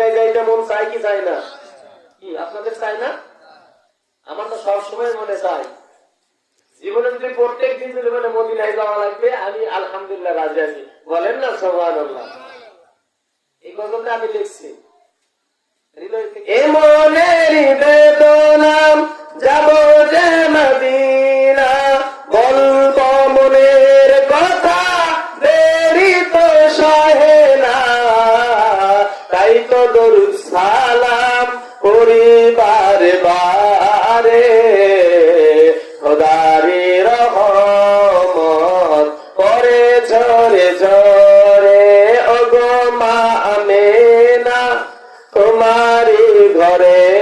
মদিনায় যাইতে মন চাই কি চাই না? কি আপনাদের চাই না? আমার তো সবসময় মনে চাই, জীবনে যদি প্রত্যেক দিন যদি বলে মদিনায় যাওয়া লাগবে, আমি আলহামদুলিল্লাহ রাজি আছি। বলেন না সুবহানাল্লাহ? এই গজলটা আমি লিখছি মনের বেদনা, যাব যে মদিনা, বলবো মনের কথা, দেরি তো সহে না, তাই তো দরুদ সালাম পরিবার বারে, খোদারি রহমত করে ঝরে ঝরে, ওগো মা আমেনা তোমারি ঘরে